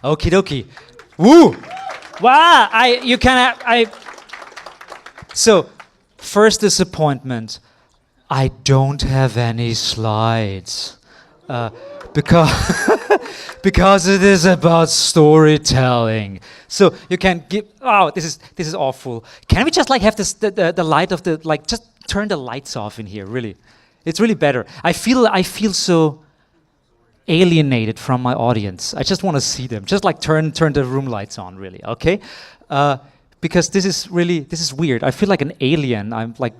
Okie dokie. Woo! Wow! So, first disappointment. I don't have any slides. Because because it is about storytelling. So you can give. Oh, this is awful. Can we just like have this the light of the like just turn the lights off in here? Really, it's really better. I feel so alienated from my audience. I just want to see them. Just like turn the room lights on. Really, okay? Because this is weird. I feel like an alien. I'm like,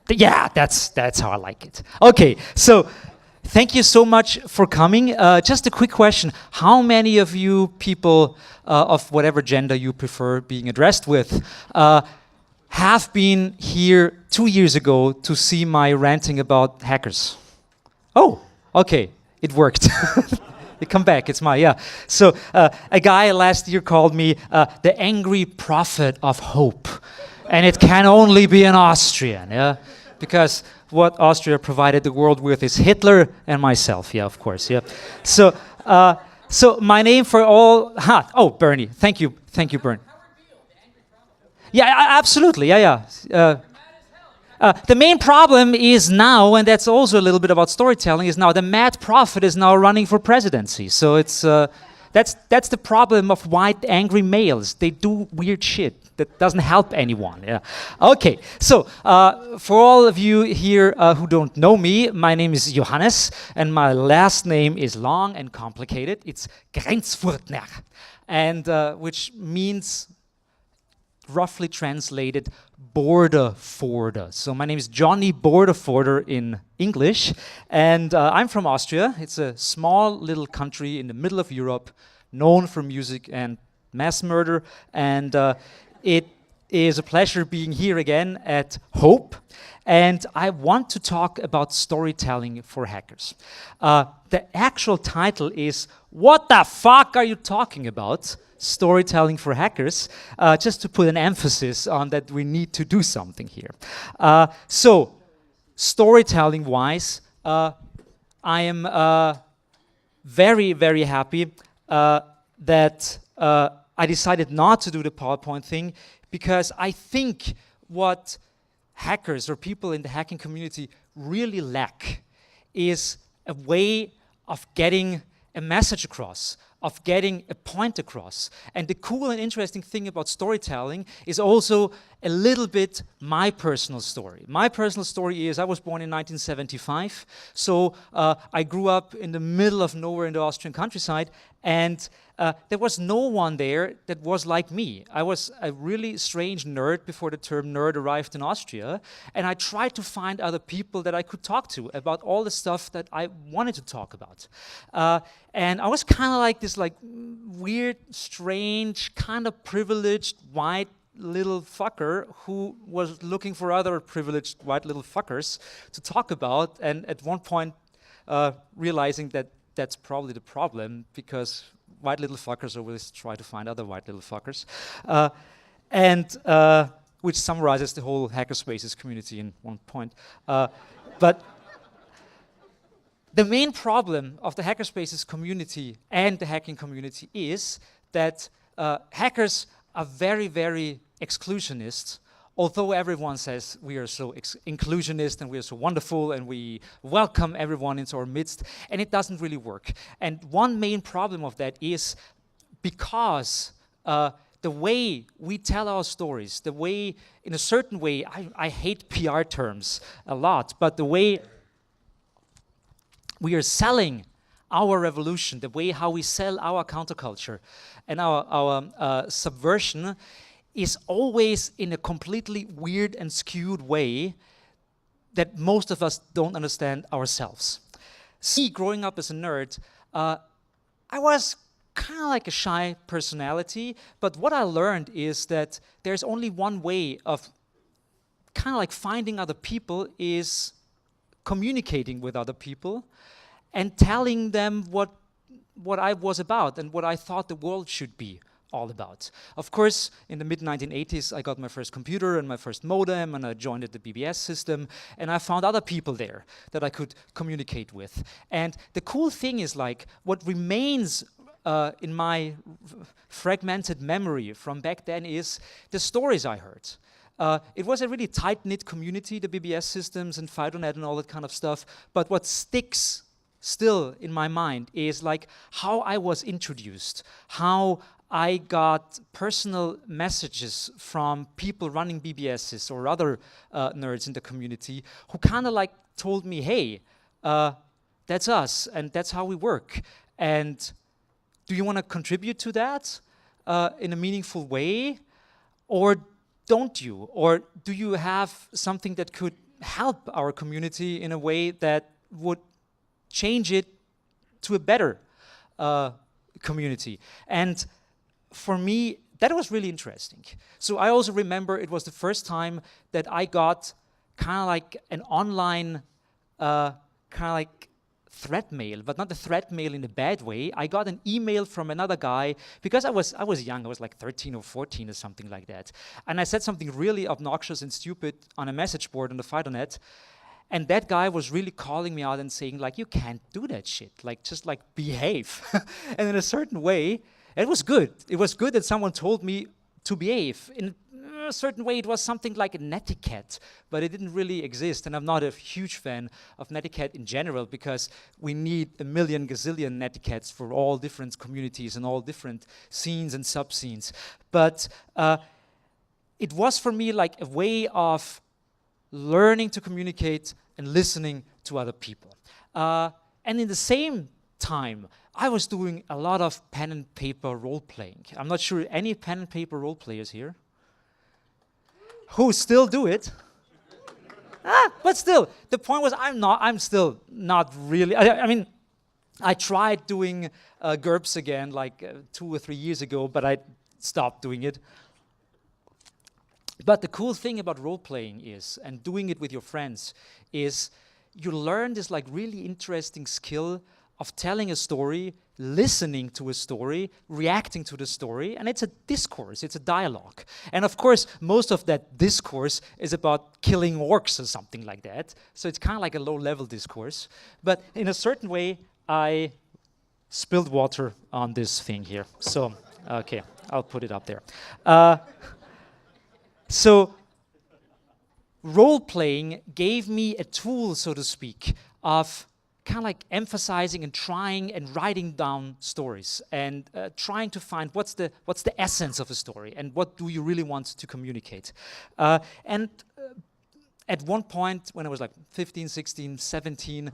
yeah, that's how I like it. Okay, so. Thank you so much for coming. Just a quick question. How many of you people of whatever gender you prefer being addressed with have been here 2 years ago to see my ranting about hackers? Oh, okay. It worked. You come back, it's yeah. So a guy last year called me the angry prophet of hope. And it can only be an Austrian, yeah? Because what Austria provided the world with is Hitler and myself, yeah, of course, yeah. So, so my name for all, oh, Bernie, thank you, Bernie. Yeah, absolutely, yeah. The main problem is now, and that's also a little bit about storytelling, is now the mad prophet is now running for presidency. So it's that's the problem of white angry males. They do weird shit that doesn't help anyone. Yeah. Okay. So for all of you here who don't know me, my name is Johannes, and my last name is long and complicated. It's Grenzfurtner, and which means, roughly translated, border forder. So my name is Johnny Borderforder in English, and I'm from Austria. It's a small little country in the middle of Europe, known for music and mass murder, and it is a pleasure being here again at Hope, and I want to talk about storytelling for hackers. The actual title is, What the fuck are you talking about? Storytelling for hackers, just to put an emphasis on that we need to do something here. So, storytelling-wise, I am very, very happy that I decided not to do the PowerPoint thing, because I think what hackers or people in the hacking community really lack is a way of getting a message across, of getting a point across. And the cool and interesting thing about storytelling is also a little bit my personal story. My personal story is I was born in 1975, so I grew up in the middle of nowhere in the Austrian countryside, and there was no one there that was like me. I was a really strange nerd before the term nerd arrived in Austria, and I tried to find other people that I could talk to about all the stuff that I wanted to talk about. And I was kind of like this weird, strange, kind of privileged white little fucker who was looking for other privileged white little fuckers to talk about, and at one point realizing that that's probably the problem, because white little fuckers always try to find other white little fuckers, and which summarizes the whole hackerspaces community in one point. But the main problem of the hackerspaces community and the hacking community is that hackers are very, very exclusionist, although everyone says we are so inclusionist and we are so wonderful and we welcome everyone into our midst, and it doesn't really work. And one main problem of that is because the way we tell our stories, the way, in a certain way, I hate PR terms a lot, but the way we are selling our revolution, the way how we sell our counterculture and our subversion is always in a completely weird and skewed way that most of us don't understand ourselves. See, growing up as a nerd, I was kind of like a shy personality, but what I learned is that there's only one way of kind of like finding other people is communicating with other people and telling them what I was about and what I thought the world should be all about. Of course, in the mid-1980s, I got my first computer and my first modem, and I joined the BBS system, and I found other people there that I could communicate with. And the cool thing is, like, what remains in my fragmented memory from back then is the stories I heard. It was a really tight-knit community, the BBS systems and FidoNet and all that kind of stuff. But what sticks still in my mind is like how I was introduced, how I got personal messages from people running BBSs or other nerds in the community who kind of like told me, hey, that's us and that's how we work. And do you want to contribute to that in a meaningful way? Or don't you? Or do you have something that could help our community in a way that would change it to a better community? And for me, that was really interesting. So I also remember it was the first time that I got kind of like an online kind of like threat mail, but not the threat mail in a bad way. I got an email from another guy because I was young. I was like 13 or 14 or something like that. And I said something really obnoxious and stupid on a message board on the FidoNet. And that guy was really calling me out and saying like, you can't do that shit. Like, just like behave. And in a certain way, it was good. It was good that someone told me to behave. In a certain way, it was something like a netiquette, but it didn't really exist. And I'm not a huge fan of netiquette in general because we need a million gazillion netiquettes for all different communities and all different scenes and sub-scenes. But it was for me like a way of learning to communicate and listening to other people. And in the same time, I was doing a lot of pen and paper role-playing. I'm not sure any pen and paper role players here who still do it. But still, the point was I'm still not really, I mean, I tried doing GURPS again like 2 or 3 years ago, but I stopped doing it. But the cool thing about role-playing is, and doing it with your friends, is you learn this like really interesting skill of telling a story, listening to a story, reacting to the story, and it's a discourse, it's a dialogue. And of course, most of that discourse is about killing orcs or something like that, so it's kind of like a low-level discourse. But in a certain way, I spilled water on this thing here. So, okay, I'll put it up there. So, role-playing gave me a tool, so to speak, of kind of like emphasizing and trying and writing down stories and trying to find what's the essence of a story and what do you really want to communicate. And at one point when I was like 15, 16, 17,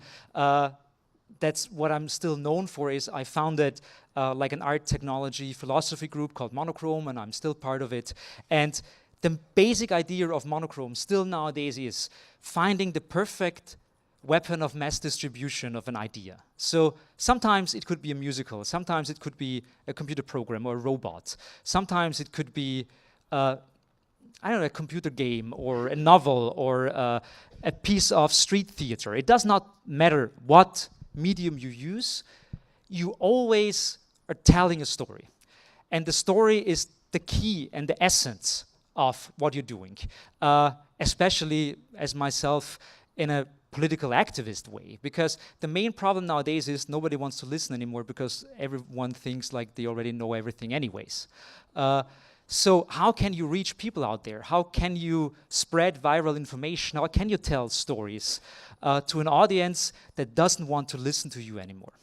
that's what I'm still known for is I founded like an art technology philosophy group called Monochrome, and I'm still part of it. And the basic idea of Monochrome still nowadays is finding the perfect weapon of mass distribution of an idea. So sometimes it could be a musical, sometimes it could be a computer program or a robot, sometimes it could be, I don't know, a computer game or a novel or a piece of street theater. It does not matter what medium you use, you always are telling a story. And the story is the key and the essence of what you're doing, especially as myself in a political activist way, because the main problem nowadays is nobody wants to listen anymore because everyone thinks like they already know everything anyways. So how can you reach people out there? How can you spread viral information? How can you tell stories to an audience that doesn't want to listen to you anymore?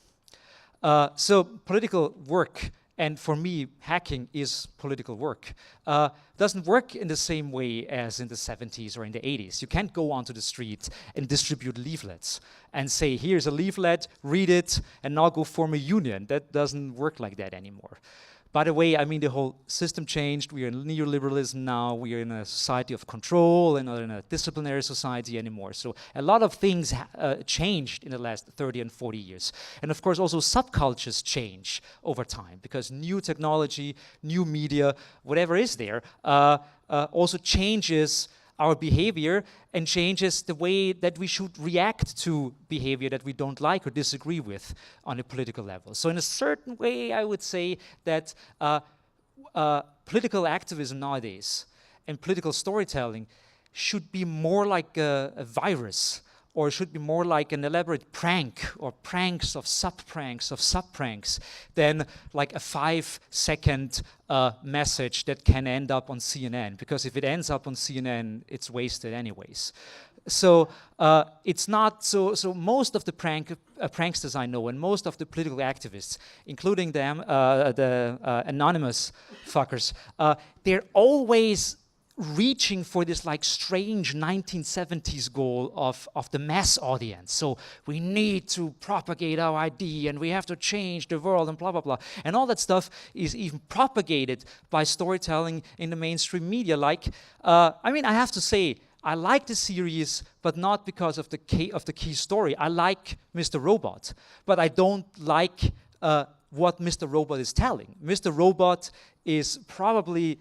So political work, and for me, hacking is political work. Doesn't work in the same way as in the 70s or in the 80s. You can't go onto the street and distribute leaflets and say, here's a leaflet, read it, and now go form a union. That doesn't work like that anymore. By the way, I mean, the whole system changed. We are in neoliberalism now. We are in a society of control and not in a disciplinary society anymore. So a lot of things changed in the last 30 and 40 years. And of course, also subcultures change over time because new technology, new media, whatever is there, also changes our behavior and changes the way that we should react to behavior that we don't like or disagree with on a political level. So in a certain way, I would say that political activism nowadays and political storytelling should be more like a virus or it should be more like an elaborate prank or pranks of sub-pranks than like a 5-second message that can end up on CNN. Because if it ends up on CNN, it's wasted anyways. So it's not so. So most of the pranksters I know, and most of the political activists, including them, the anonymous fuckers, they're always reaching for this like strange 1970s goal of the mass audience. So we need to propagate our idea and we have to change the world and blah, blah, blah. And all that stuff is even propagated by storytelling in the mainstream media. Like, I mean, I have to say, I like the series, but not because of the key story. I like Mr. Robot, but I don't like what Mr. Robot is telling. Mr. Robot is probably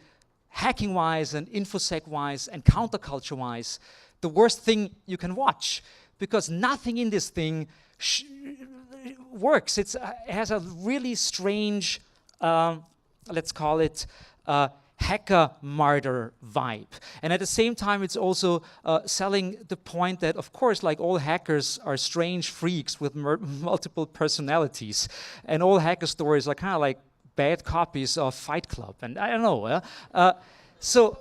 hacking-wise and infosec-wise and counterculture-wise the worst thing you can watch, because nothing in this thing works. It has a really strange, let's call it, hacker martyr vibe. And at the same time, it's also selling the point that, of course, like all hackers are strange freaks with multiple personalities. And all hacker stories are kind of like bad copies of Fight Club. And I don't know. So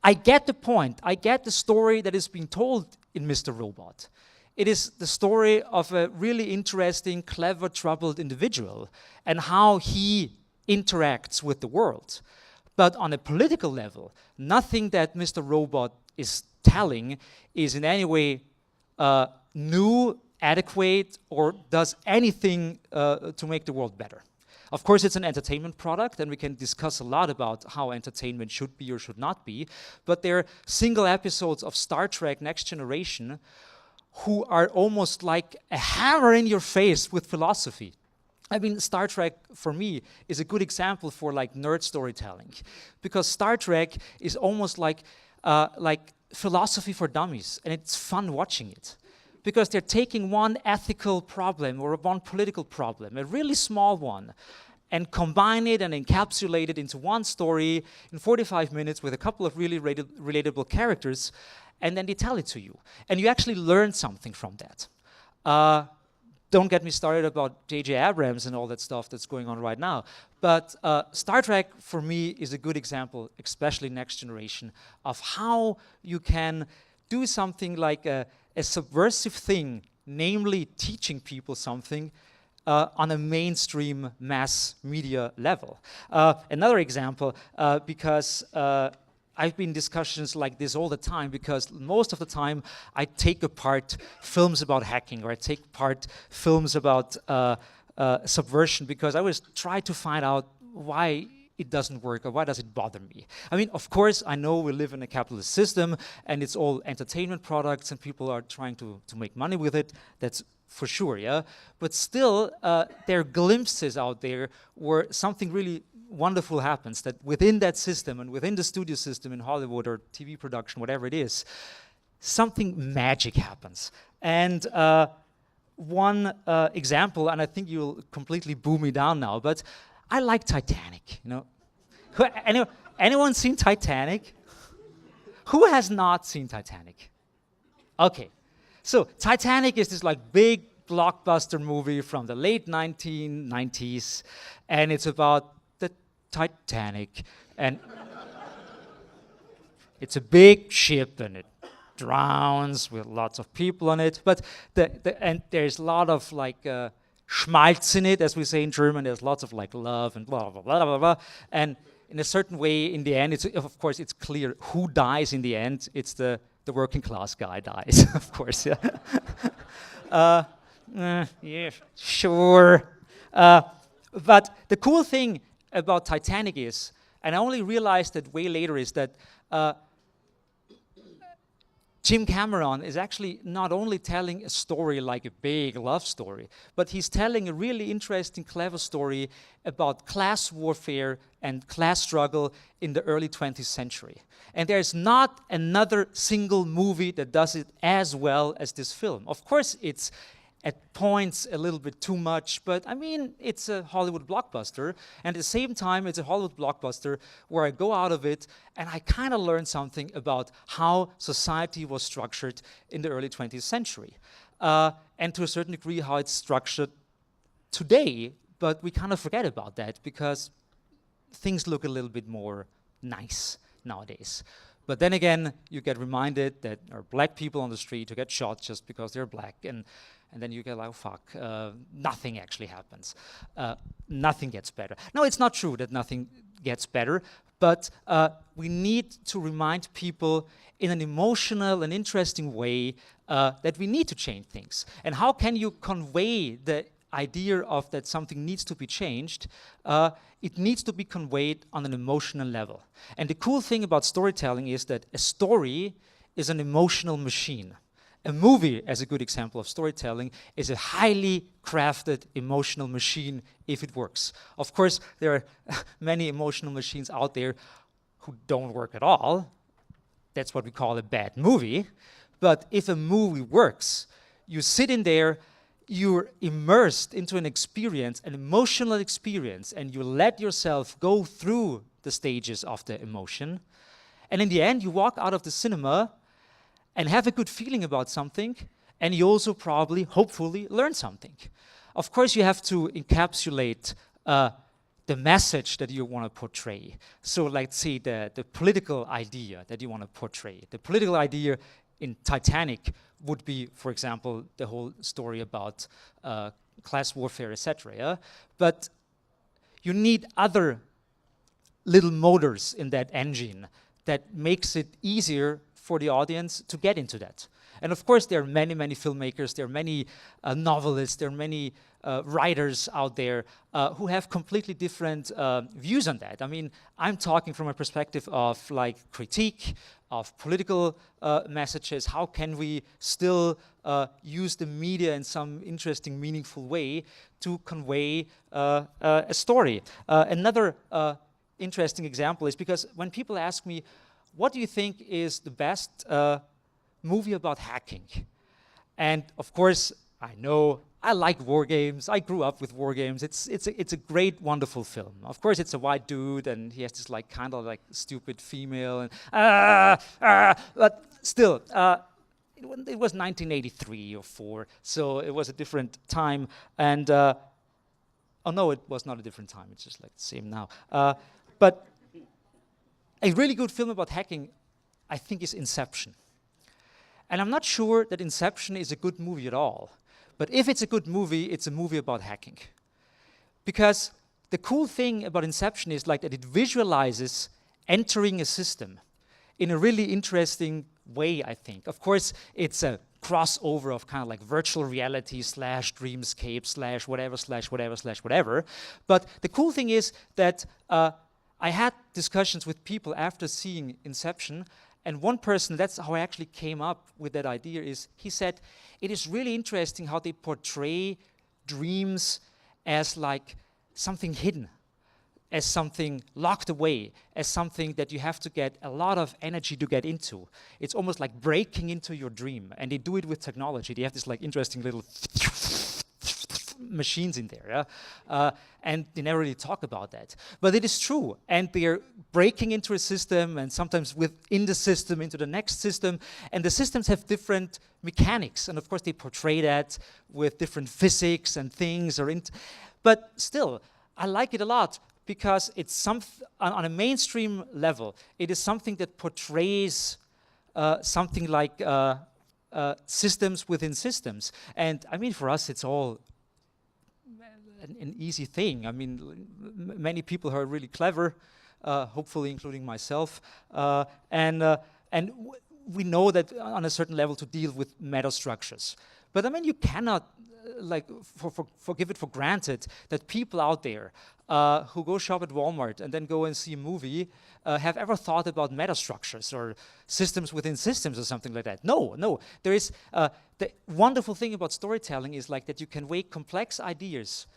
I get the point. I get the story that is being told in Mr. Robot. It is the story of a really interesting, clever, troubled individual and how he interacts with the world. But on a political level, nothing that Mr. Robot is telling is in any way new, adequate, or does anything to make the world better. Of course, it's an entertainment product, and we can discuss a lot about how entertainment should be or should not be, but there are single episodes of Star Trek Next Generation who are almost like a hammer in your face with philosophy. I mean, Star Trek, for me, is a good example for like nerd storytelling, because Star Trek is almost like philosophy for dummies, and it's fun watching it. Because they're taking one ethical problem or one political problem, a really small one, and combine it and encapsulate it into one story in 45 minutes with a couple of really relatable characters, and then they tell it to you. And you actually learn something from that. Don't get me started about J.J. Abrams and all that stuff that's going on right now. But Star Trek, for me, is a good example, especially Next Generation, of how you can do something like a subversive thing, namely teaching people something on a mainstream mass media level. Another example, because I've been in discussions like this all the time, because most of the time I take apart films about hacking, or I take apart films about subversion, because I always try to find out why it doesn't work, or why does it bother me? I mean, of course, I know we live in a capitalist system, and it's all entertainment products, and people are trying to make money with it. That's for sure, yeah? But still, there are glimpses out there where something really wonderful happens, that within that system, and within the studio system in Hollywood or TV production, whatever it is, something magic happens. And one example, and I think you'll completely boo me down now, but I like Titanic, you know. Anyone seen Titanic? Who has not seen Titanic? Okay, so Titanic is this like big blockbuster movie from the late 1990s, and it's about the Titanic, and it's a big ship, and it drowns with lots of people on it, but and there's a lot of like Schmalz in it, as we say in German. There's lots of like love and blah, blah, blah, blah, blah. And in a certain way, in the end, of course, it's clear who dies in the end. It's the working class guy dies, of course, yeah. Yeah, sure. But the cool thing about Titanic is, and I only realized it way later, is that Jim Cameron is actually not only telling a story like a big love story, but he's telling a really interesting, clever story about class warfare and class struggle in the early 20th century. And there's not another single movie that does it as well as this film. Of course, it's at points a little bit too much, but I mean, it's a Hollywood blockbuster, and at the same time, it's a Hollywood blockbuster where I go out of it and I kind of learn something about how society was structured in the early 20th century, and to a certain degree, how it's structured today, but we kind of forget about that because things look a little bit more nice nowadays. But then again, you get reminded that there are black people on the street who get shot just because they're black, and then you get like, oh fuck, nothing actually happens. Nothing gets better. No, it's not true that nothing gets better, but we need to remind people in an emotional and interesting way that we need to change things. And how can you convey the idea of that something needs to be changed? It needs to be conveyed on an emotional level. And the cool thing about storytelling is that a story is an emotional machine. A movie, as a good example of storytelling, is a highly crafted emotional machine if it works. Of course, there are many emotional machines out there who don't work at all. That's what we call a bad movie. But if a movie works, you sit in there, you're immersed into an experience, an emotional experience, and you let yourself go through the stages of the emotion. And in the end, you walk out of the cinema and have a good feeling about something, and you also probably, hopefully, learn something. Of course, you have to encapsulate the message that you want to portray. So let's say the political idea that you want to portray. The political idea in Titanic would be, for example, the whole story about class warfare, etc. Yeah? But you need other little motors in that engine that makes it easier for the audience to get into that. And of course, there are many, many filmmakers, there are many novelists, there are many writers out there who have completely different views on that. I mean, I'm talking from a perspective of like critique, of political messages. How can we still use the media in some interesting, meaningful way to convey a story? Another interesting example is because when people ask me, what do you think is the best movie about hacking? And of course, I know I like war games. I grew up with war games. It's a great, wonderful film. Of course, it's a white dude, and he has this like kind of like stupid female, and but still, it was 1983 or 4, so it was a different time. And oh no, it was not a different time. It's just like the same now. But a really good film about hacking, I think, is Inception. And I'm not sure that Inception is a good movie at all. But if it's a good movie, it's a movie about hacking. Because the cool thing about Inception is like that it visualizes entering a system in a really interesting way, I think. Of course, it's a crossover of kind of like virtual reality / dreamscape / whatever. But the cool thing is that I had discussions with people after seeing Inception, and one person, that's how I actually came up with that idea, is he said, it is really interesting how they portray dreams as like something hidden, as something locked away, as something that you have to get a lot of energy to get into. It's almost like breaking into your dream, and they do it with technology. They have this like interesting little machines in there, yeah? And they never really talk about that. But it is true, and they're breaking into a system, and sometimes within the system, into the next system, and the systems have different mechanics, and of course they portray that with different physics and things. But still, I like it a lot, because it's on a mainstream level, it is something that portrays something like systems within systems. And I mean, for us, it's all an easy thing. I mean, many people who are really clever, hopefully including myself, and we know that on a certain level to deal with meta structures. But I mean, you cannot give it for granted that people out there who go shop at Walmart and then go and see a movie have ever thought about meta structures or systems within systems or something like that. No. There is the wonderful thing about storytelling is like that you can weigh complex ideas,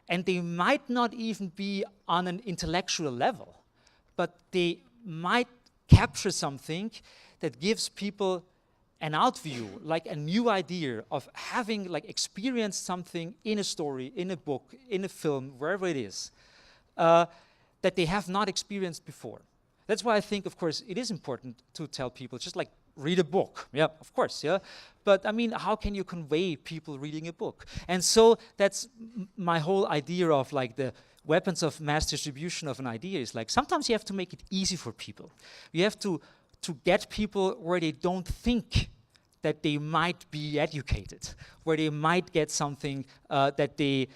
and they might not even be on an intellectual level, but they might capture something that gives people an out view, like a new idea of having like experienced something in a story, in a book, in a film, wherever it is, that they have not experienced before. That's why I think, of course, it is important to tell people, just like read a book. Yeah, of course, yeah. But I mean, how can you convey people reading a book? And so that's my whole idea of like the weapons of mass distribution of an idea is like sometimes you have to make it easy for people. You have to get people where they don't think that they might be educated, where they might get something that they're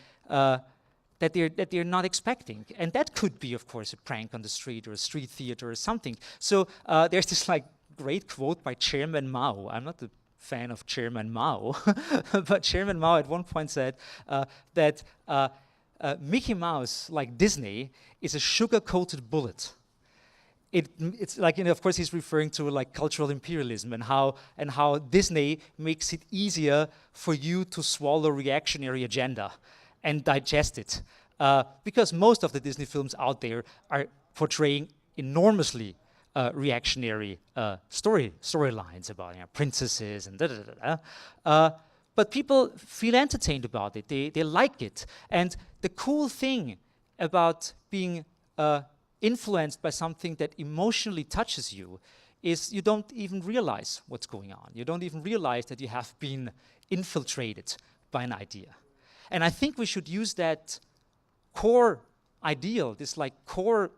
not expecting. And that could be, of course, a prank on the street or a street theater or something. So there's this like great quote by Chairman Mao. I'm not a fan of Chairman Mao, but Chairman Mao at one point said that Mickey Mouse, like Disney, is a sugar-coated bullet. It's like, you know, of course he's referring to like cultural imperialism and how Disney makes it easier for you to swallow reactionary agenda and digest it. Because most of the Disney films out there are portraying enormously reactionary storylines about, you know, princesses and but people feel entertained about it. They like it. And the cool thing about being influenced by something that emotionally touches you is you don't even realize what's going on. You don't even realize that you have been infiltrated by an idea. And I think we should use that core ideal, this like core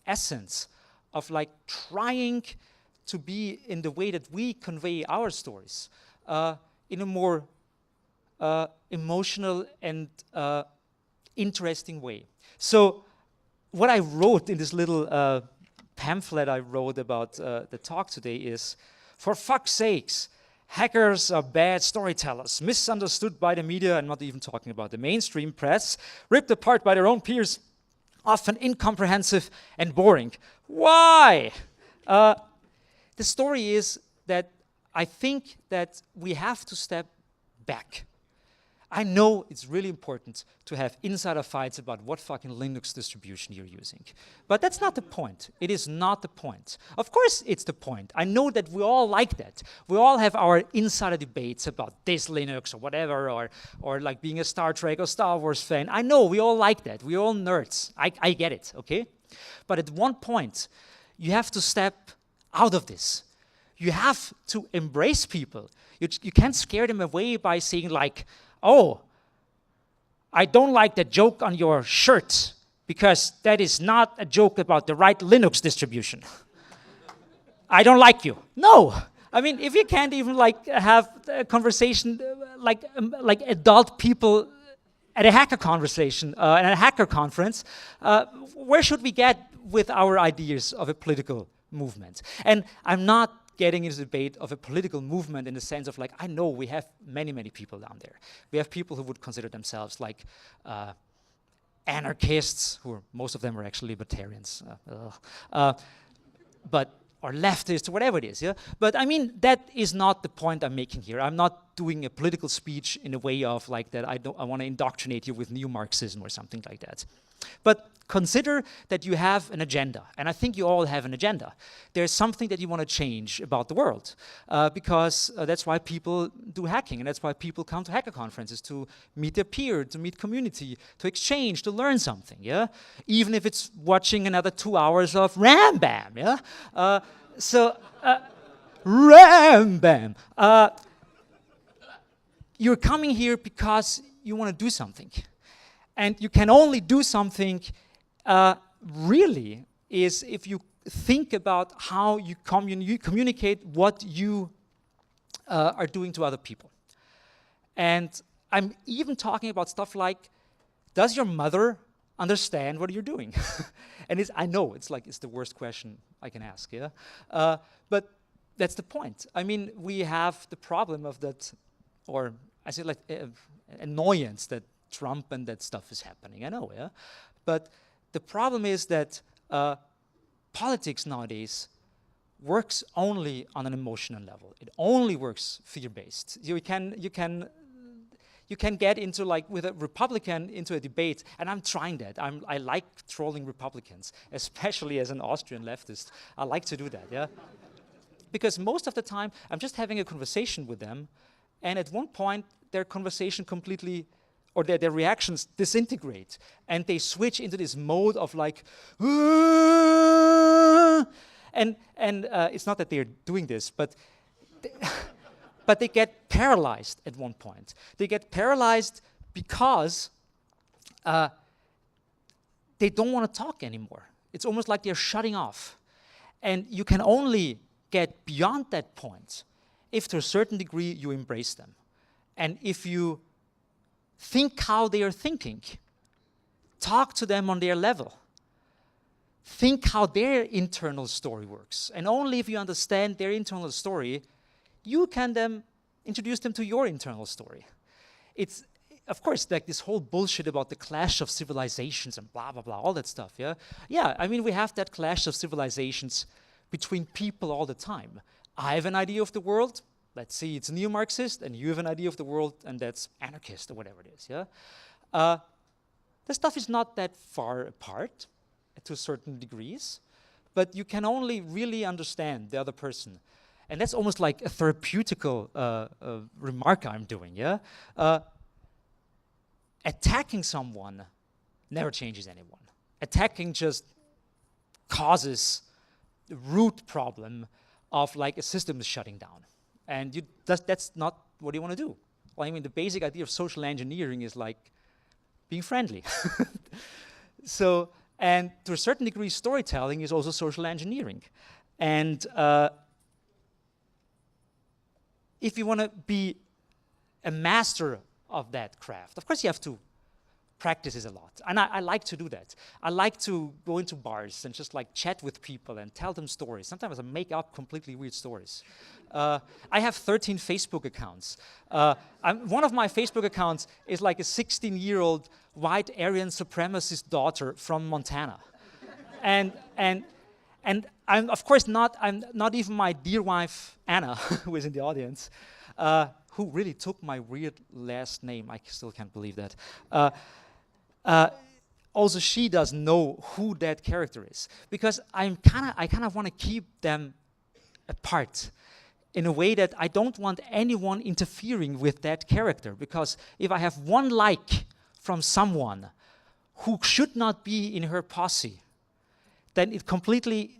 essence of like trying to be in the way that we convey our stories in a more emotional and interesting way. So what I wrote in this little pamphlet I wrote about the talk today is, for fuck's sakes, hackers are bad storytellers, misunderstood by the media. I'm not even talking about the mainstream press, ripped apart by their own peers, often incomprehensive and boring. Why? The story is that I think that we have to step back. I know it's really important to have insider fights about what fucking Linux distribution you're using. But that's not the point. It is not the point. Of course it's the point. I know that we all like that. We all have our insider debates about this Linux or whatever, or like being a Star Trek or Star Wars fan. I know, we all like that. We're all nerds. I get it, okay? But at one point, you have to step out of this. You have to embrace people. You can't scare them away by saying like, oh, I don't like the joke on your shirt because that is not a joke about the right Linux distribution. I don't like you. No. I mean, if you can't even like have a conversation like adult people at a hacker conversation, at a hacker conference, where should we get with our ideas of a political movement? And I'm not getting into the debate of a political movement in the sense of like, I know we have many, many people down there. We have people who would consider themselves like anarchists, most of them are actually libertarians, but or leftists, or whatever it is, yeah? But I mean, that is not the point I'm making here. I'm not doing a political speech in a way of like that I want to indoctrinate you with new Marxism or something like that. But consider that you have an agenda, and I think you all have an agenda. There's something that you want to change about the world, because that's why people do hacking, and that's why people come to hacker conferences, to meet their peer, to meet community, to exchange, to learn something, yeah? Even if it's watching another 2 hours of Ram Bam, yeah? Ram Bam! You're coming here because you want to do something. And you can only do something really is if you think about how you communicate what you are doing to other people. And I'm even talking about stuff like, does your mother understand what you're doing? And I know it's the worst question I can ask, yeah? But that's the point. I mean, we have the problem of that, or I say like annoyance that Trump and that stuff is happening, I know, yeah? But the problem is that politics nowadays works only on an emotional level. It only works fear-based. You can get into like with a Republican into a debate, and I'm trying that. I like trolling Republicans, especially as an Austrian leftist. I like to do that, yeah? because most of the time I'm just having a conversation with them, and at one point their conversation completely, or their reactions disintegrate, and they switch into this mode of like, and it's not that they're doing this, but but they get paralyzed at one point. They get paralyzed because they don't want to talk anymore. It's almost like they're shutting off. And you can only get beyond that point if, to a certain degree, you embrace them. And if you think how they are thinking, talk to them on their level. Think how their internal story works. And only if you understand their internal story, you can then introduce them to your internal story. It's, of course, like this whole bullshit about the clash of civilizations and blah, blah, blah, all that stuff, yeah? Yeah, I mean, we have that clash of civilizations between people all the time. I have an idea of the world, let's see, it's neo-Marxist, and you have an idea of the world, and that's anarchist, or whatever it is, yeah? The stuff is not that far apart, to certain degrees, but you can only really understand the other person. And that's almost like a therapeutical remark I'm doing, yeah? Attacking someone never changes anyone. Attacking just causes the root problem of like a system is shutting down. And that's not what you want to do. Well, I mean, the basic idea of social engineering is like being friendly. So, and to a certain degree, storytelling is also social engineering. And if you want to be a master of that craft, of course you have to practice it a lot. And I like to do that. I like to go into bars and just like chat with people and tell them stories. Sometimes I make up completely weird stories. I have 13 Facebook accounts. One of my Facebook accounts is like a 16-year-old white Aryan supremacist daughter from Montana. and I'm of course not, I'm not even my dear wife, Anna, who is in the audience, who really took my weird last name. I still can't believe that. Also, she doesn't know who that character is, because I kind of want to keep them apart in a way that I don't want anyone interfering with that character, because if I have one like from someone who should not be in her posse, then it completely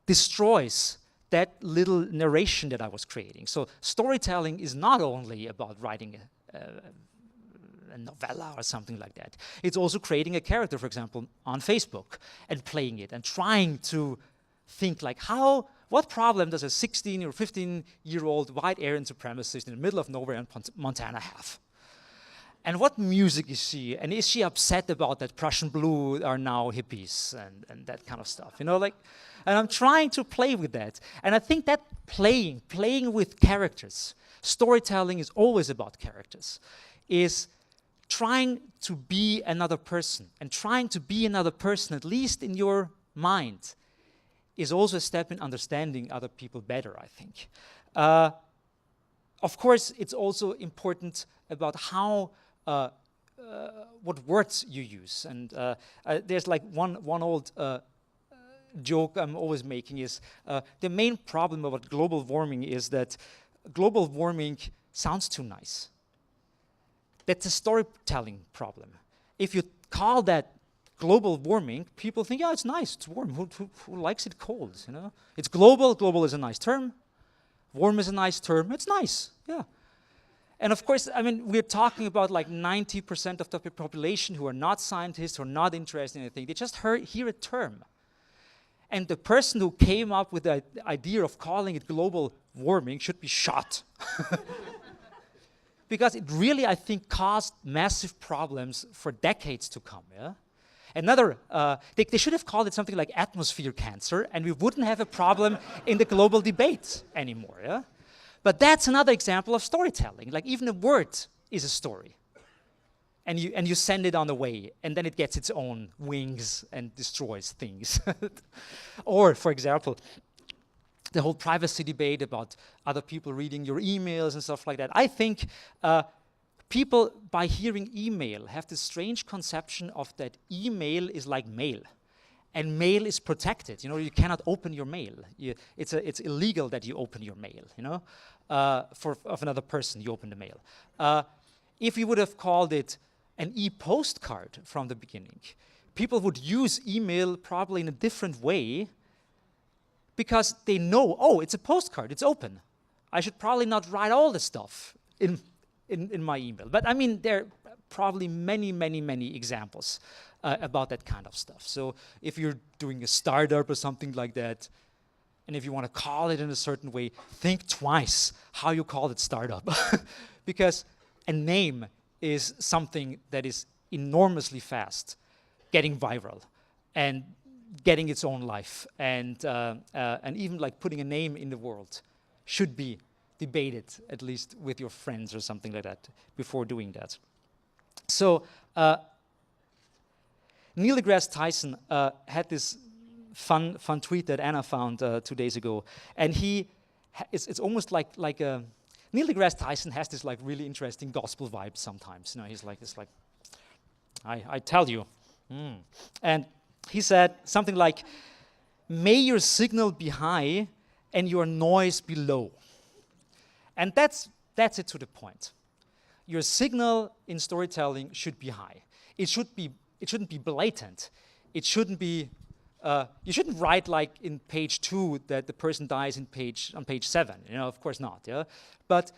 destroys that little narration that I was creating. So storytelling is not only about writing a novella or something like that. It's also creating a character, for example, on Facebook and playing it and trying to think like what problem does a 16 or 15-year-old white Aryan supremacist in the middle of nowhere in Montana have? And what music is she? And is she upset about that Prussian blue are now hippies and that kind of stuff? You know, like, and I'm trying to play with that. And I think that playing with characters, storytelling is always about characters, is trying to be another person. And trying to be another person, at least in your mind, is also a step in understanding other people better, I think. Of course, it's also important about how what words you use. And there's like one old joke I'm always making is the main problem about global warming is that global warming sounds too nice. That's a storytelling problem. If you call that global warming, people think, yeah, it's nice, it's warm. Who likes it cold, you know? It's global. Global is a nice term. Warm is a nice term. It's nice, yeah. And of course, I mean, we're talking about like 90% of the population who are not scientists, who are not interested in anything. They just hear a term. And the person who came up with the idea of calling it global warming should be shot. Because it really, I think, caused massive problems for decades to come, yeah? Another, they should have called it something like atmosphere cancer, and we wouldn't have a problem in the global debate anymore, yeah? But that's another example of storytelling. Like even a word is a story. And you send it on the way, and then it gets its own wings and destroys things. Or, for example, the whole privacy debate about other people reading your emails and stuff like that. I think people, by hearing email, have this strange conception of that email is like mail. and mail is protected. You know, you cannot open your mail. It's illegal that you open your mail. You know, of another person, you open the mail. If you would have called it an e-postcard from the beginning, people would use email probably in a different way because they know, oh, it's a postcard, it's open. I should probably not write all the stuff in my email. But I mean, there are probably many examples about that kind of stuff. So if you're doing a startup or something like that, and if you want to call it in a certain way, think twice how you call it startup. Because a name is something that is enormously fast, getting viral, and getting its own life, and even like putting a name in the world should be debated, at least with your friends or something like that, before doing that. So Neil deGrasse Tyson had this fun tweet that Anna found 2 days ago, and it's almost like Neil deGrasse Tyson has this like really interesting gospel vibe sometimes. You know, he's like this, like, I tell you, and he said something like, "May your signal be high and your noise be low." And that's it to the point. Your signal in storytelling should be high. It shouldn't be blatant. It shouldn't be. You shouldn't write like in page 2 that the person dies on page 7. You know, of course not. Yeah, but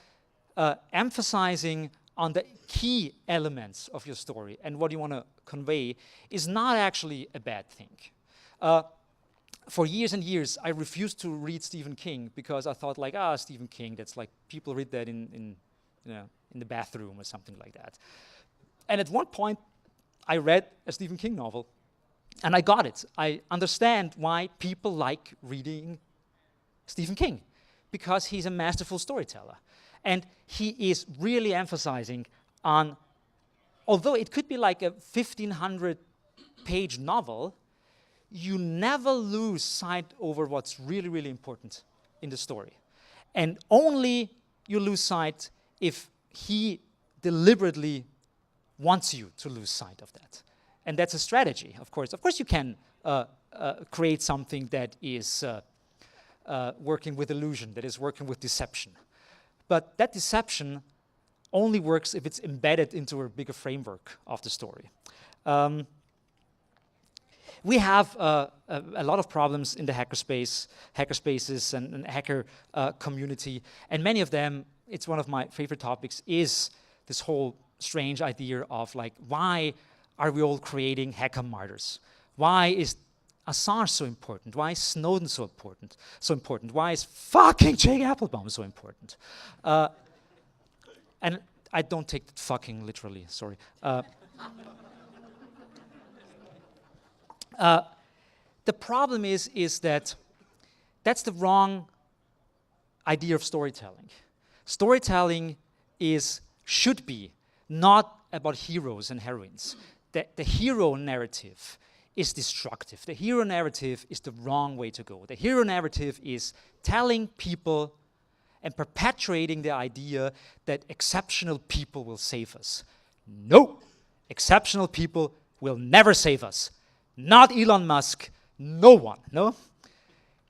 emphasizing on the key elements of your story and what you want to convey is not actually a bad thing. For years and years, I refused to read Stephen King because I thought like, Stephen King, that's like people read that in the bathroom or something like that. And at one point, I read a Stephen King novel, and I got it. I understand why people like reading Stephen King, because he's a masterful storyteller. And he is really emphasizing on, although it could be like a 1,500-page novel, you never lose sight over what's really important in the story. And only you lose sight if he deliberately wants you to lose sight of that. And that's a strategy, of course. Of course you can create something that is working with illusion, that is working with deception. But that deception only works if it's embedded into a bigger framework of the story. We have a lot of problems in the hackerspaces and hacker community, and many of them, it's one of my favorite topics, is this whole strange idea of like, why are we all creating hacker martyrs? Why is Assange so important? Why is Snowden so important? Why is fucking Jake Applebaum so important? And I don't take that fucking literally, sorry. The problem is that that's the wrong idea of storytelling. Storytelling should be not about heroes and heroines. The hero narrative is destructive. The hero narrative is the wrong way to go. The hero narrative is telling people and perpetuating the idea that exceptional people will save us. No, exceptional people will never save us. Not Elon Musk, no one, no?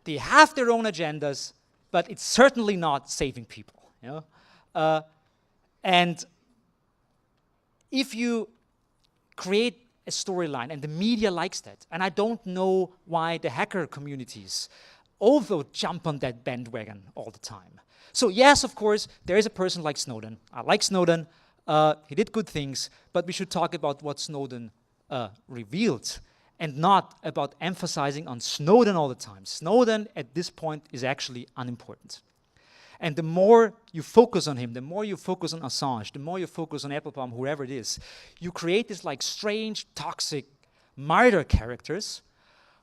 They have their own agendas, but it's certainly not saving people, you know? And if you create a storyline, and the media likes that, and I don't know why the hacker communities also jump on that bandwagon all the time. So yes, of course, there is a person like Snowden. I like Snowden. He did good things, but we should talk about what Snowden revealed, and not about emphasizing on Snowden all the time. Snowden, at this point, is actually unimportant. And the more you focus on him, the more you focus on Assange, the more you focus on Applebaum, whoever it is, you create this like strange, toxic martyr characters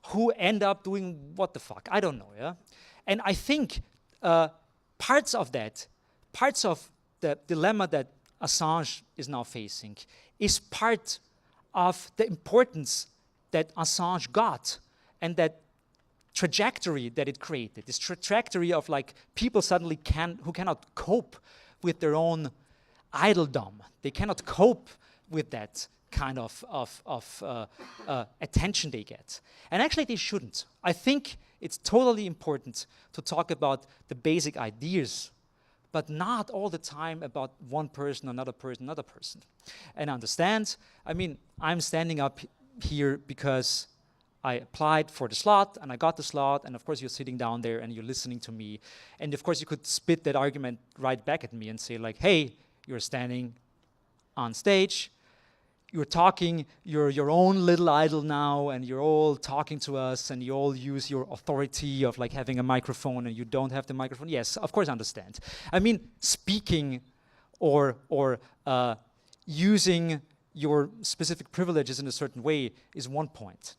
who end up doing what the fuck, I don't know, yeah? And I think parts of the dilemma that Assange is now facing is part of the importance that Assange got, and that trajectory that it created, this trajectory of like people suddenly who cannot cope with their own idoldom. They cannot cope with that kind of attention they get. And actually they shouldn't. I think it's totally important to talk about the basic ideas, but not all the time about one person, another person, another person. And understand, I mean, I'm standing up here because I applied for the slot and I got the slot, and of course you're sitting down there and you're listening to me. And of course you could spit that argument right back at me and say like, hey, you're standing on stage, you're talking, you're your own little idol now, and you're all talking to us, and you all use your authority of like having a microphone and you don't have the microphone. Yes, of course I understand. I mean, speaking or using your specific privileges in a certain way is one point.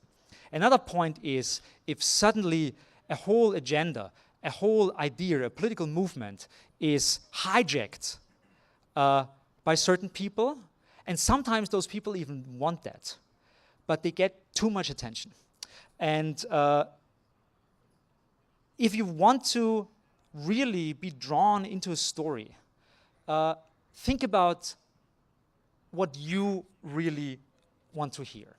Another point is if suddenly a whole agenda, a whole idea, a political movement is hijacked by certain people, and sometimes those people even want that, but they get too much attention. And if you want to really be drawn into a story, think about what you really want to hear.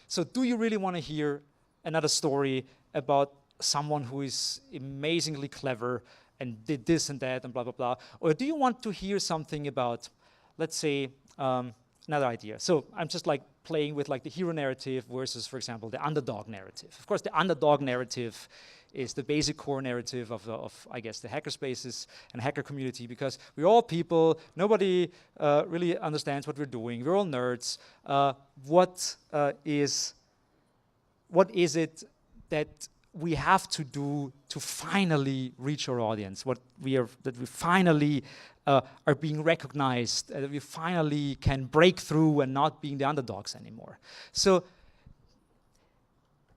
So do you really want to hear another story about someone who is amazingly clever and did this and that and blah, blah, blah? Or do you want to hear something about, let's say, another idea? So I'm just like playing with like the hero narrative versus, for example, the underdog narrative. Of course, the underdog narrative is the basic core narrative of I guess, the hacker spaces and hacker community, because we're all people, nobody really understands what we're doing, we're all nerds. What is it that we have to do to finally reach our audience? That we finally are being recognized, that we finally can break through and not being the underdogs anymore. So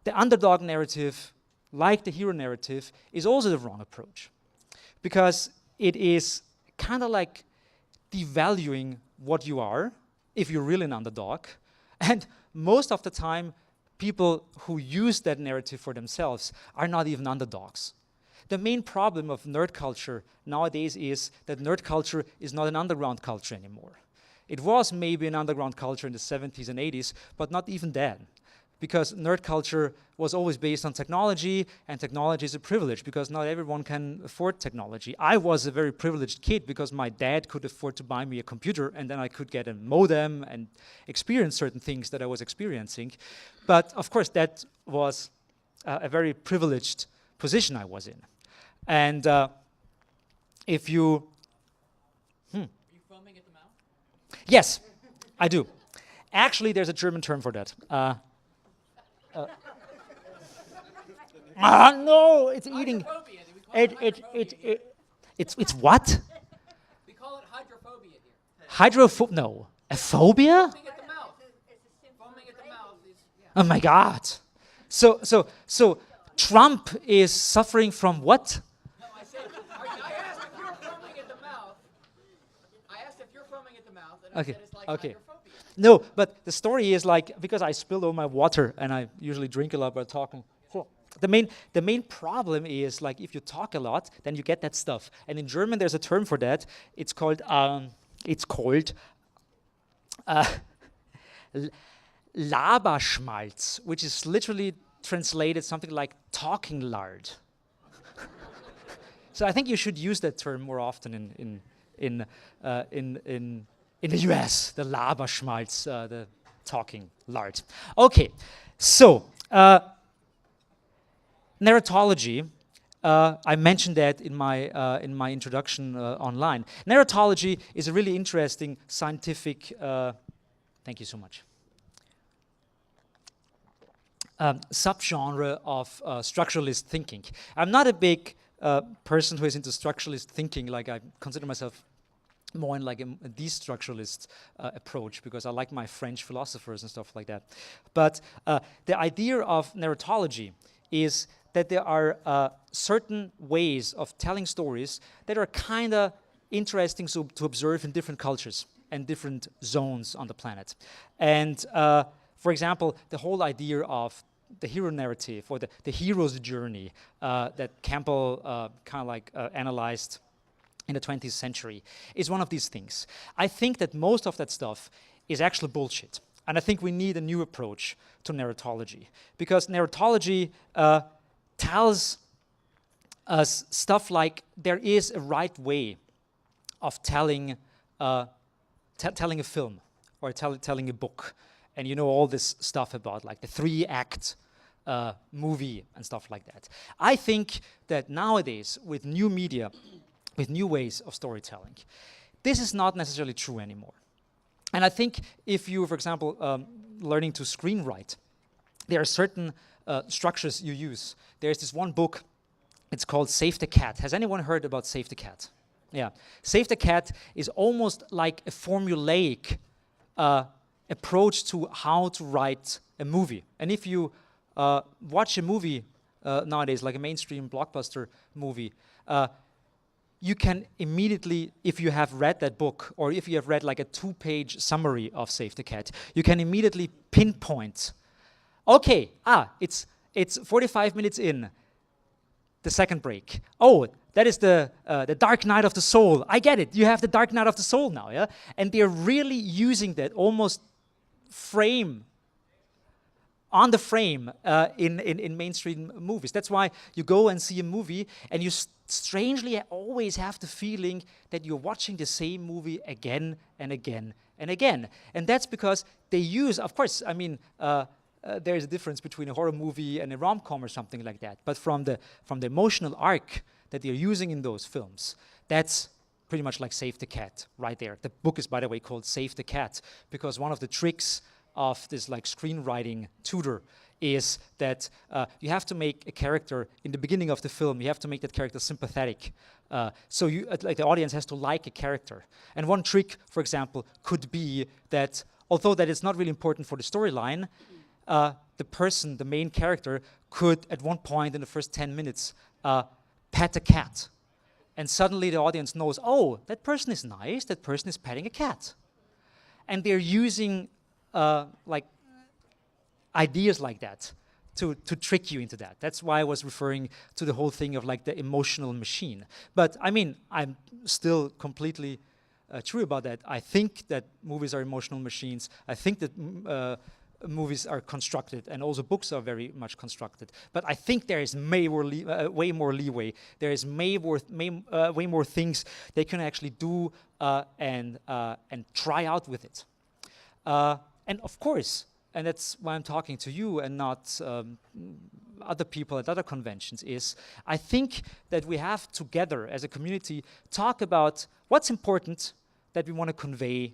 the underdog narrative, like the hero narrative, is also the wrong approach, because it is kind of like devaluing what you are if you're really an underdog. And most of the time, people who use that narrative for themselves are not even underdogs. The main problem of nerd culture nowadays is that nerd culture is not an underground culture anymore. It was maybe an underground culture in the 70s and 80s, but not even then. Because nerd culture was always based on technology, and technology is a privilege because not everyone can afford technology. I was a very privileged kid because my dad could afford to buy me a computer, and then I could get a modem and experience certain things that I was experiencing. But of course, that was a very privileged position I was in. And if you... Are you foaming at the mouth? Yes, I do. Actually, there's a German term for that. No, it's eating. It's what? We call it hydrophobia here. Hydrophobia? No. A phobia? Foaming at the mouth. Foaming at the mouth is, yeah. Oh my God. So Trump is suffering from what? No, I said, I asked if you're foaming at the mouth. I asked if you're foaming at the mouth, and I said it's like hydrophobia. No, but the story is like, because I spilled all my water and I usually drink a lot by talking. So the main problem is like if you talk a lot, then you get that stuff. And in German there's a term for that. It's called Laberschmalz, which is literally translated something like talking lard. So I think you should use that term more often in the US, the Laberschmalz, the talking lard. Okay, so narratology. I mentioned that in my introduction online. Narratology is a really interesting scientific. Thank you so much. Subgenre of structuralist thinking. I'm not a big person who is into structuralist thinking. Like I consider myself more in like a destructuralist approach, because I like my French philosophers and stuff like that. But the idea of narratology is that there are certain ways of telling stories that are kind of interesting to observe in different cultures and different zones on the planet. And for example, the whole idea of the hero narrative or the hero's journey that Campbell kind of like analyzed in the 20th century is one of these things. I think that most of that stuff is actually bullshit. And I think we need a new approach to narratology, because narratology tells us stuff like there is a right way of telling telling a film or telling a book, and you know all this stuff about like the 3-act movie and stuff like that. I think that nowadays with new media, with new ways of storytelling, this is not necessarily true anymore. And I think if you, for example, learning to screenwrite, there are certain structures you use. There's this one book, it's called Save the Cat. Has anyone heard about Save the Cat? Yeah. Save the Cat is almost like a formulaic approach to how to write a movie. And if you watch a movie nowadays, like a mainstream blockbuster movie, you can immediately, if you have read that book, or if you have read like a 2-page summary of Save the Cat, you can immediately pinpoint, okay, it's 45 minutes in, the second break. Oh, that is the Dark Night of the Soul. I get it. You have the Dark Night of the Soul now, yeah? And they're really using that almost frame on the frame in mainstream movies. That's why you go and see a movie and you strangely always have the feeling that you're watching the same movie again and again and again. And that's because they use, of course, I mean, there's a difference between a horror movie and a rom-com or something like that. But from the emotional arc that they're using in those films, that's pretty much like Save the Cat right there. The book is, by the way, called Save the Cat, because one of the tricks of this like screenwriting tutor is that you have to make a character in the beginning of the film, you have to make that character sympathetic. So you, like the audience has to like a character. And one trick, for example, could be that although that is not really important for the storyline, the person, the main character, could at one point in the first 10 minutes pet a cat. And suddenly the audience knows, oh, that person is nice, that person is petting a cat. And they're using like ideas like that to trick you into that. That's why I was referring to the whole thing of like the emotional machine. But I mean, I'm still completely true about that. I think that movies are emotional machines. I think that movies are constructed, and also books are very much constructed. But I think there is way more leeway. There is way more things they can actually do and try out with it. And of course, and that's why I'm talking to you and not other people at other conventions, is I think that we have together as a community talk about what's important that we want to convey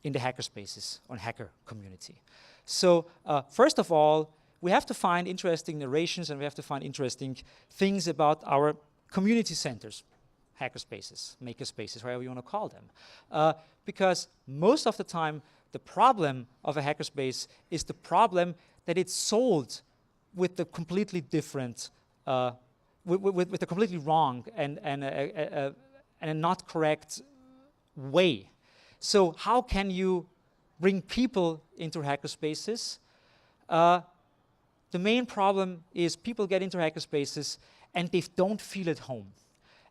in the hackerspaces or hacker community. So first of all, we have to find interesting narrations, and we have to find interesting things about our community centers, hackerspaces, makerspaces, however you want to call them. Because most of the time, the problem of a hackerspace is the problem that it's sold with the completely different, with a completely wrong and a not correct way. So how can you bring people into hackerspaces? The main problem is people get into hackerspaces and they don't feel at home.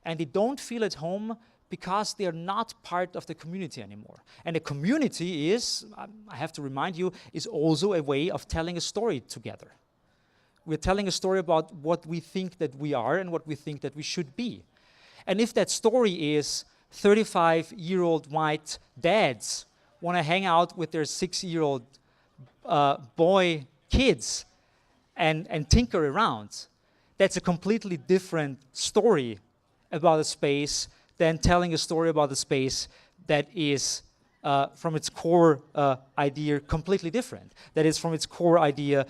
And they don't feel at home because they are not part of the community anymore. And the community is, I have to remind you, is also a way of telling a story together. We're telling a story about what we think that we are and what we think that we should be. And if that story is 35-year-old white dads want to hang out with their 6-year-old boy kids and tinker around, that's a completely different story about a space than telling a story about a space that is from its core idea completely different. That is from its core idea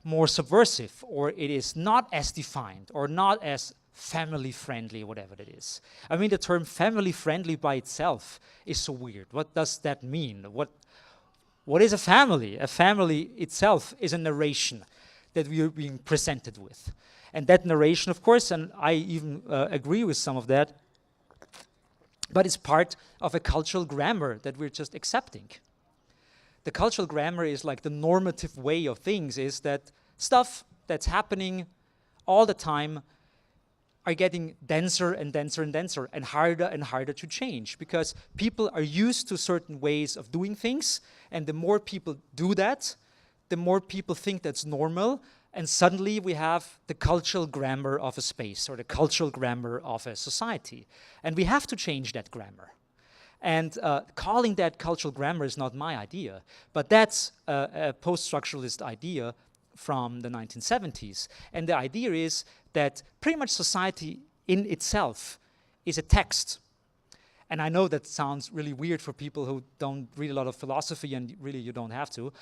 more subversive, or it is not as defined or not as family friendly, whatever it is. I mean, the term family friendly by itself is so weird. What does that mean? What is a family? A family itself is a narration that we are being presented with. And that narration, of course, and I even agree with some of that, but it's part of a cultural grammar that we're just accepting. The cultural grammar is like the normative way of things, is that stuff that's happening all the time are getting denser and denser and denser and harder to change, because people are used to certain ways of doing things, and the more people do that, the more people think that's normal, and suddenly we have the cultural grammar of a space or the cultural grammar of a society. And we have to change that grammar. And calling that cultural grammar is not my idea, but that's a post-structuralist idea from the 1970s. And the idea is that pretty much society in itself is a text. And I know that sounds really weird for people who don't read a lot of philosophy, and really you don't have to.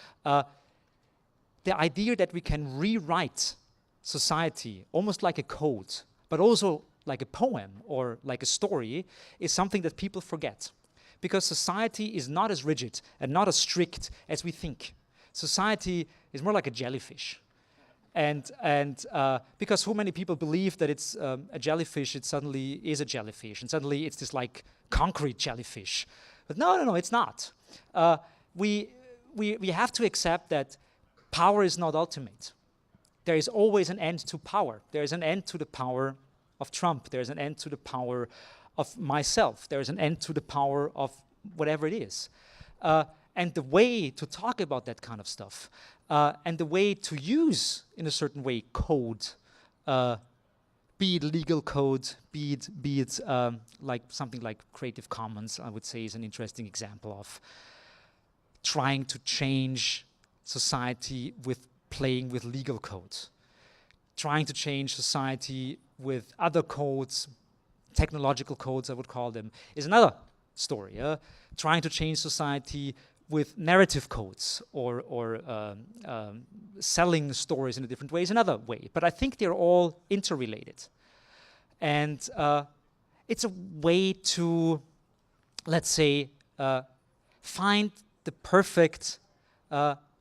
The idea that we can rewrite society almost like a code, but also like a poem or like a story, is something that people forget. Because society is not as rigid and not as strict as we think. Society is more like a jellyfish. And because so many people believe that it's a jellyfish, it suddenly is a jellyfish, and suddenly it's this like concrete jellyfish. But no, it's not. We have to accept that power is not ultimate. There is always an end to power. There is an end to the power of Trump. There is an end to the power of myself. There is an end to the power of whatever it is. And the way to talk about that kind of stuff, and the way to use, in a certain way, code, be it legal code, be it like something like Creative Commons, I would say, is an interesting example of trying to change society with playing with legal codes, trying to change society with other codes, technological codes I would call them, is another story. Trying to change society with narrative codes or selling stories in a different way is another way. But I think they're all interrelated. And it's a way to, let's say, find the perfect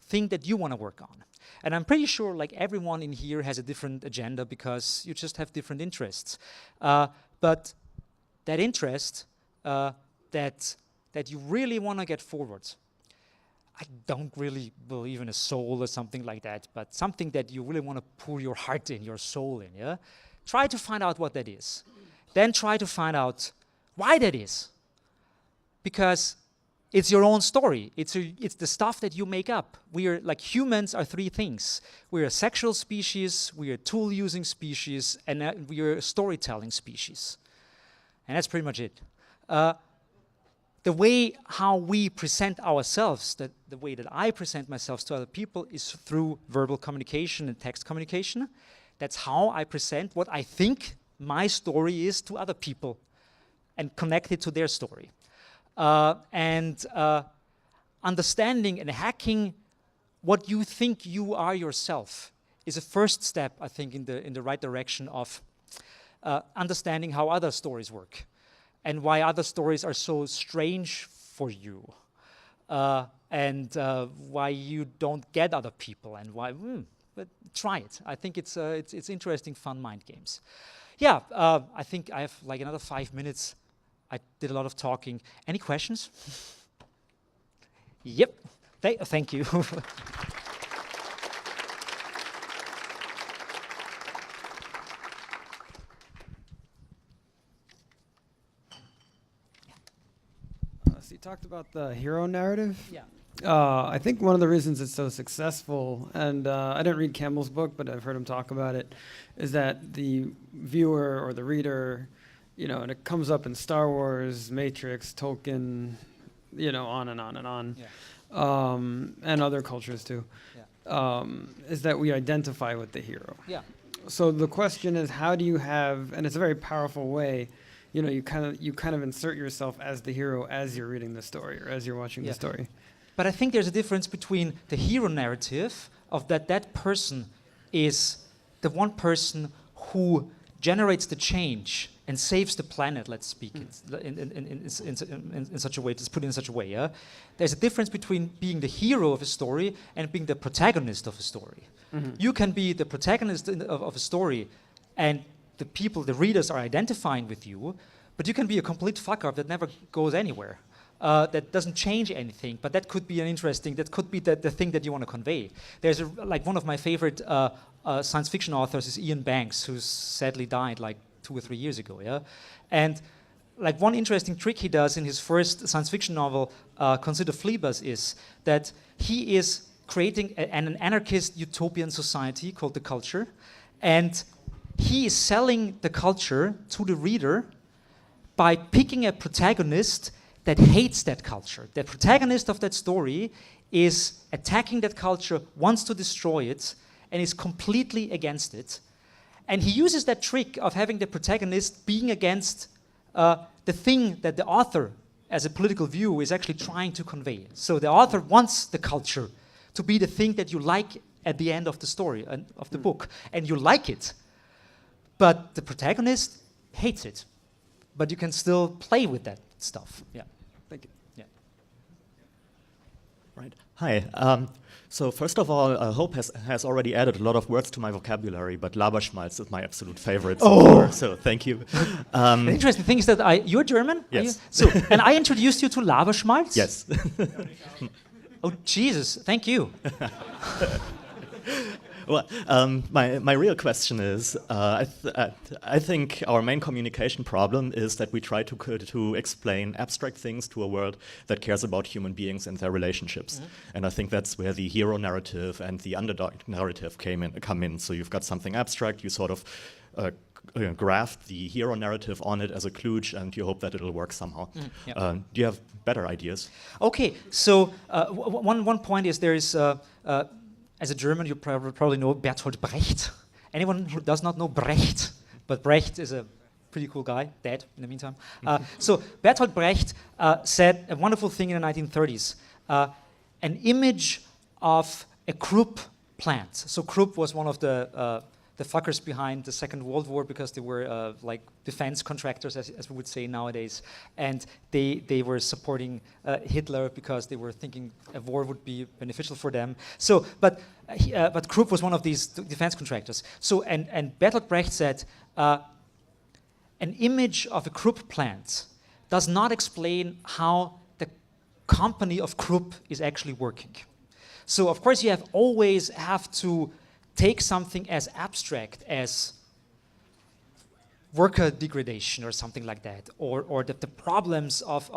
thing that you want to work on. And I'm pretty sure like everyone in here has a different agenda because you just have different interests. But that interest that you really want to get forward, I don't really believe in a soul or something like that, but something that you really want to pour your heart in, your soul in, yeah? Try to find out what that is. Then try to find out why that is. Because it's your own story. It's the stuff that you make up. We are, like humans are three things. We're a sexual species, we're a tool-using species, and we are a storytelling species. And that's pretty much it. The way how we present ourselves, the way that I present myself to other people is through verbal communication and text communication. That's how I present what I think my story is to other people and connect it to their story. Understanding and hacking what you think you are yourself is a first step, I think, in the right direction of understanding how other stories work and why other stories are so strange for you, and why you don't get other people, and why. But try it. I think it's interesting, fun mind games. Yeah, I think I have like another 5 minutes. I did a lot of talking. Any questions? Yep. Thank you. So you talked about the hero narrative. Yeah. I think one of the reasons it's so successful, and I didn't read Campbell's book, but I've heard him talk about it, is that the viewer or the reader, and it comes up in Star Wars, Matrix, Tolkien, on and on and on, yeah. And other cultures too, yeah. Is that we identify with the hero. Yeah. So the question is, how do you have, and it's a very powerful way, you kind of insert yourself as the hero as you're reading the story or as you're watching the story. But I think there's a difference between the hero narrative of that person is the one person who generates the change and saves the planet, let's speak in such a way, let's put it in such a way, yeah? There's a difference between being the hero of a story and being the protagonist of a story. Mm-hmm. You can be the protagonist of a story and the people, the readers are identifying with you, but you can be a complete fuck-up that never goes anywhere. That doesn't change anything, but that could be that could be the thing that you want to convey. There's like one of my favorite science fiction authors is Ian Banks, who sadly died like 2 or 3 years ago. Yeah, and like one interesting trick he does in his first science fiction novel, Consider Phlebas, is that he is creating an anarchist utopian society called the Culture, and he is selling the culture to the reader by picking a protagonist that hates that culture. The protagonist of that story is attacking that culture, wants to destroy it, and is completely against it. And he uses that trick of having the protagonist being against the thing that the author, as a political view, is actually trying to convey. So the author wants the culture to be the thing that you like at the end of the story, of the book, and you like it. But the protagonist hates it. But you can still play with that stuff. Yeah. Thank you. Yeah. Right. Hi. So first of all, Hope has already added a lot of words to my vocabulary, but Laberschmalz is my absolute favorite so far, so thank you. The interesting thing is that you're German? Yes. And I introduced you to Laberschmalz? Yes. Oh, Jesus, thank you. Well, my real question is, I think our main communication problem is that we try to explain abstract things to a world that cares about human beings and their relationships. Mm-hmm. And I think that's where the hero narrative and the underdog narrative come in. So you've got something abstract, you sort of graft the hero narrative on it as a kludge, and you hope that it'll work somehow. Yep. Do you have better ideas? Okay, so one point is there is, as a German, you probably know Bertolt Brecht. Anyone who does not know Brecht, but Brecht is a pretty cool guy, dead in the meantime. So Bertolt Brecht said a wonderful thing in the 1930s, an image of a Krupp plant. So Krupp was one of the fuckers behind the Second World War, because they were like defense contractors, as we would say nowadays, and they were supporting Hitler because they were thinking a war would be beneficial for them. So, but Krupp was one of these defense contractors. So, and Bertolt Brecht said, an image of a Krupp plant does not explain how the company of Krupp is actually working. So, of course, you always have to take something as abstract as worker degradation or something like that, or the problems of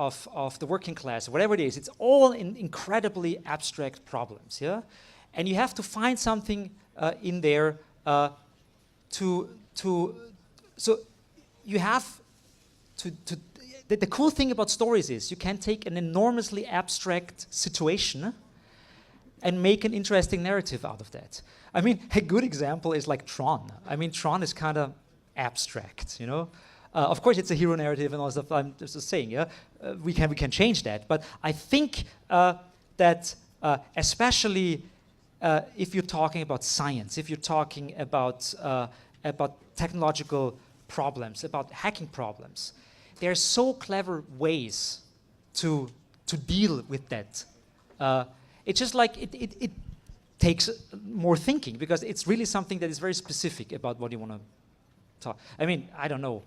the working class, whatever it is. It's all incredibly abstract problems, yeah? And you have to find something in there so you have the cool thing about stories is you can take an enormously abstract situation and make an interesting narrative out of that. I mean, a good example is like Tron. I mean, Tron is kind of abstract, you know? Of course, it's a hero narrative and all stuff. I'm just saying, yeah? We can change that. But I think that especially if you're talking about science, if you're talking about technological problems, about hacking problems, there are so clever ways to deal with that. It's just like it takes more thinking, because it's really something that is very specific about what you want to talk. I mean, I don't know.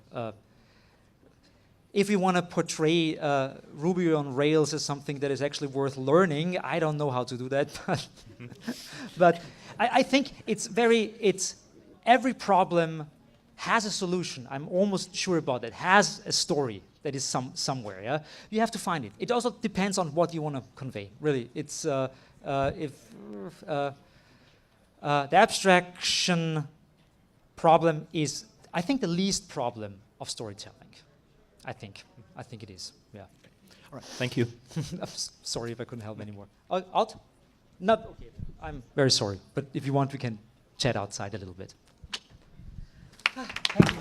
If you want to portray Ruby on Rails as something that is actually worth learning, I don't know how to do that. But I think every problem has a solution. I'm almost sure about that. Has a story that is somewhere. Yeah, you have to find it. It also depends on what you want to convey. Really, it's the abstraction problem is, I think, the least problem of storytelling. I think it is. Yeah. All right. Thank you. I'm sorry if I couldn't help anymore. Out? No. Okay. I'm very sorry. But if you want, we can chat outside a little bit. Thank you.